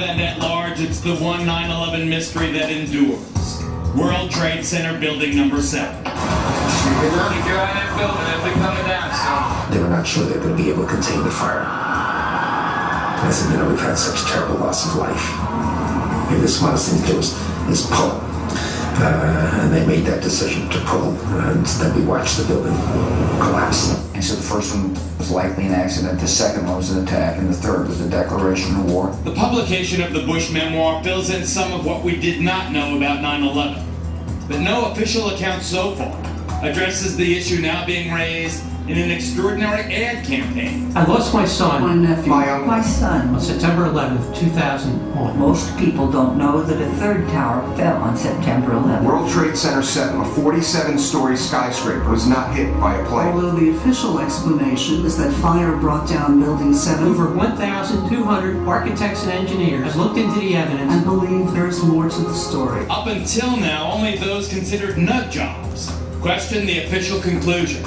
and at large, it's the one 9/11 mystery that endures. World Trade Center building number 7. Keep your eye on that building, it'll be coming down soon. They were not sure they were going to be able to contain the fire. I said, you know, we've had such terrible loss of life. Maybe the smartest thing to do is pull. And they made that decision to pull, and then we watched the building collapse. And so the first one was likely an accident, the second one was an attack, and the third was a declaration of war. The publication of the Bush memoir fills in some of what we did not know about 9/11. But no official account so far addresses the issue now being raised in an extraordinary ad campaign. I lost my son. My nephew. My son. On September 11th, 2001. Most people don't know that a third tower fell on September 11th. World Trade Center 7, a 47-story skyscraper, was not hit by a plane. Although the official explanation is that fire brought down Building 7. Over 1,200 architects and engineers have looked into the evidence and believe there's more to the story. Up until now, only those considered nut jobs question the official conclusion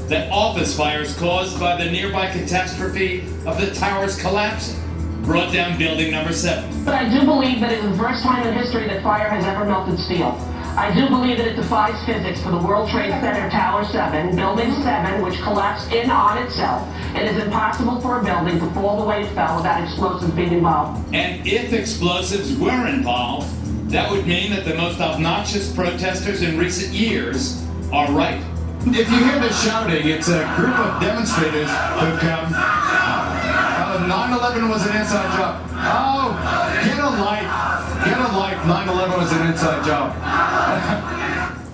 that office fires caused by the nearby catastrophe of the towers collapsing brought down building number 7. But I do believe that it is the first time in history that fire has ever melted steel. I do believe that it defies physics for the World Trade Center Tower 7, Building 7, which collapsed in on itself. It is impossible for a building to fall the way it fell without explosives being involved. And if explosives were involved, that would mean that the most obnoxious protesters in recent years are right. If you hear the shouting, it's a group of demonstrators who've come. 9/11 was an inside job. Oh, get a life. Get a life. 9/11 was an inside job.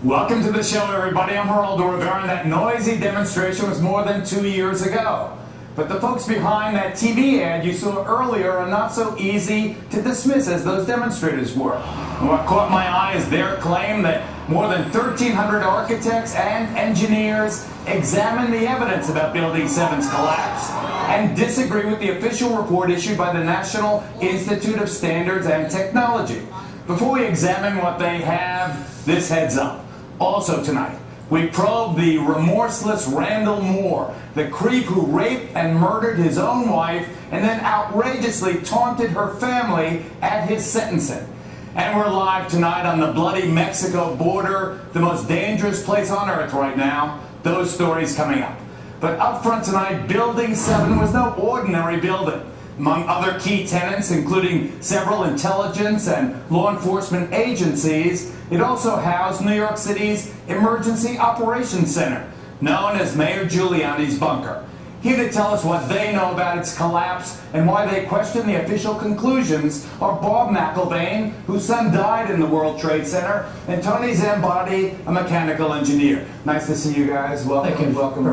Welcome to the show, everybody. I'm Geraldo Rivera, and that noisy demonstration was more than 2 years ago. But the folks behind that TV ad you saw earlier are not so easy to dismiss as those demonstrators were. And what caught my eye is their claim that more than 1,300 architects and engineers examined the evidence about Building 7's collapse and disagree with the official report issued by the National Institute of Standards and Technology. Before we examine what they have, this heads up. Also tonight, we probe the remorseless Randall Moore, the creep who raped and murdered his own wife and then outrageously taunted her family at his sentencing. And we're live tonight on the bloody Mexico border, the most dangerous place on earth right now. Those stories coming up. But up front tonight, Building 7 was no ordinary building. Among other key tenants, including several intelligence and law enforcement agencies, it also housed New York City's Emergency Operations Center, known as Mayor Giuliani's bunker. Here to tell us what they know about its collapse and why they question the official conclusions are Bob McIlvaine, whose son died in the World Trade Center, and Tony Zambati, a mechanical engineer. Nice to see you guys. Welcome. Thank you. Welcome.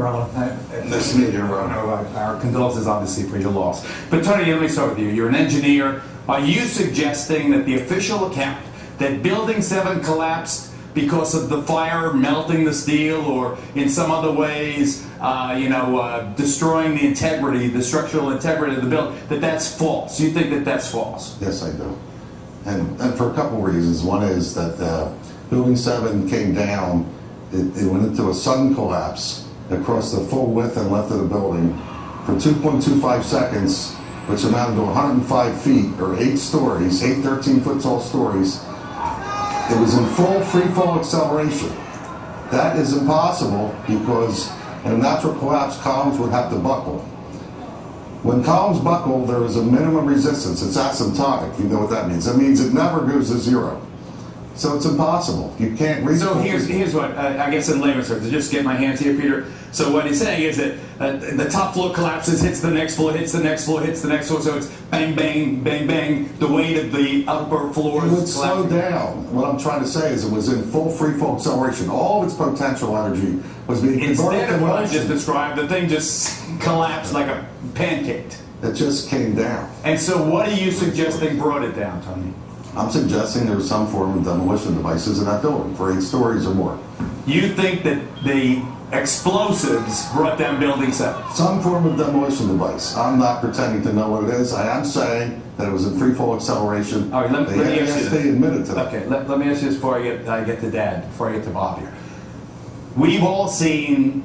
Nice to meet you, Ron. Our condolences, obviously, for your loss. But Tony, let me start with you. You're an engineer. Are you suggesting that the official account that Building 7 collapsed because of the fire melting the steel or in some other ways, destroying the integrity, the structural integrity of the building, that's false? You think that that's false? Yes, I do. And for a couple of reasons. One is that Building 7 came down, it went into a sudden collapse across the full width and length of the building for 2.25 seconds, which amounted to 105 feet, or 8 stories, 8 13-foot tall stories. It was in full free-fall acceleration. That is impossible because in a natural collapse, columns would have to buckle. When columns buckle, there is a minimum resistance. It's asymptotic. You know what that means. That means it never goes to zero. So it's impossible. You can't reach. So here's what, I guess in layman's terms, to just get my hands here, Peter. So what he's saying is that the top floor collapses, hits the next floor, hits the next floor, hits the next floor, so it's bang, bang, bang, bang, the weight of the upper floors. It would slow down. What I'm trying to say is it was in full free fall acceleration. All of its potential energy was being converted. Instead of what I just described, the thing just collapsed like a pancake. It just came down. And so what are you suggesting brought it down, Tony? I'm suggesting there was some form of demolition devices in that building for 8 stories or more. You think that the explosives brought down Building 7? Some form of demolition device. I'm not pretending to know what it is. I am saying that it was in free fall acceleration. All right, let me ask you they admitted to that. Okay, let me ask you this before I get to Dad, before I get to Bob here. We've all seen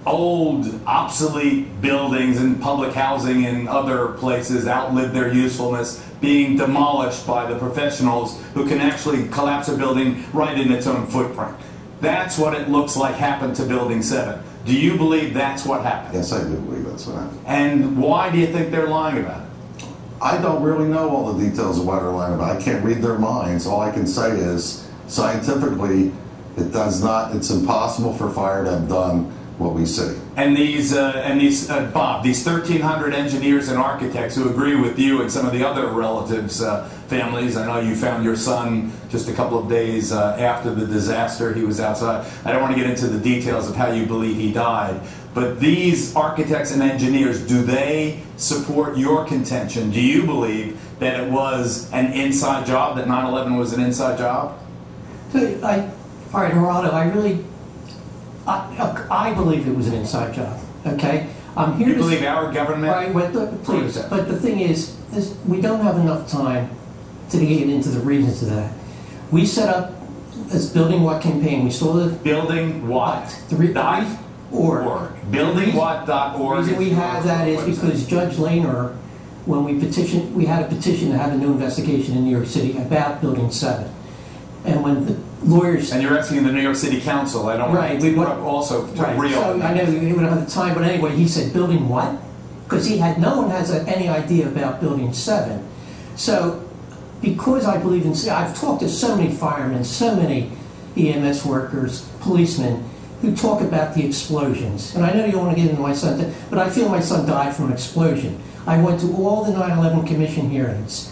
old, obsolete buildings and public housing in other places outlived their usefulness, being demolished by the professionals who can actually collapse a building right in its own footprint. That's what it looks like happened to Building 7. Do you believe that's what happened? Yes, I do believe that's what happened. And why do you think they're lying about it? I don't really know all the details of why they're lying about it. I can't read their minds. All I can say is, scientifically, it's impossible for fire to have done what we see. And Bob, these 1,300 engineers and architects who agree with you and some of the other relatives' families. I know you found your son just a couple of days after the disaster. He was outside. I don't want to get into the details of how you believe he died. But these architects and engineers, do they support your contention? Do you believe that it was an inside job, that 9/11 was an inside job? All right, Geraldo, I believe it was an inside job. Okay, I'm here. You believe our government? Right, please. But the thing is, we don't have enough time to get into the reasons of that. We set up this Building What campaign. We saw the Building What? .org. BuildingWhat.org. The reason we have that is because Judge Lehner, when we had a petition to have a new investigation in New York City about Building 7, and when the lawyers... And you're asking the New York City Council. I don't want to also reopen. So I know we don't have the time, but anyway, he said, Building what? Because no one has any idea about Building 7. So, because I believe in... I've talked to so many firemen, so many EMS workers, policemen, who talk about the explosions. And I know you don't want to get into my son, but I feel my son died from an explosion. I went to all the 9/11 Commission hearings.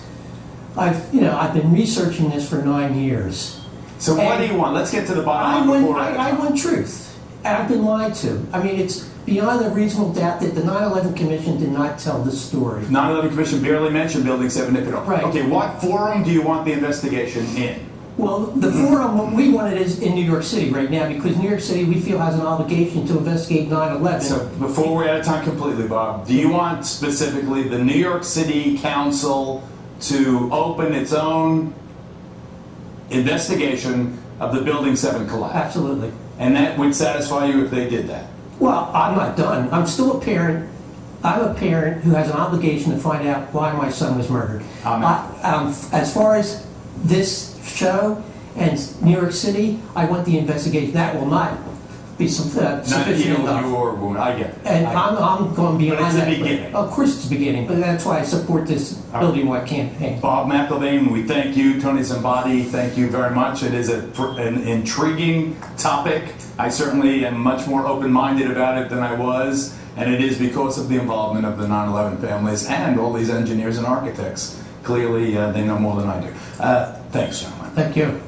I've been researching this for 9 years. So what do you want? Let's get to the bottom line. I want truth. And I've been lied to. I mean, it's beyond a reasonable doubt that the 9/11 Commission did not tell this story. 9/11 Commission barely mentioned Building 7. Right. Okay, what forum do you want the investigation in? Well, the forum, what we want it is in New York City right now, because New York City, we feel, has an obligation to investigate 9/11. So before we're out of time completely, Bob, do you want specifically the New York City Council to open its own investigation of the Building 7 collapse? Absolutely. And that would satisfy you if they did that? Well, I'm not done. I'm still a parent. I'm a parent who has an obligation to find out why my son was murdered. As far as this show and New York City, I want the investigation. That will not be sufficient enough. I get it. And I'm going beyond that. But it's a beginning. Of course it's a beginning, but that's why I support this Building What campaign. Bob McElvain, we thank you. Tony Zambati, thank you very much. It is an intriguing topic. I certainly am much more open-minded about it than I was, and it is because of the involvement of the 9/11 families and all these engineers and architects. Clearly, they know more than I do. Thanks, gentlemen. Thank you.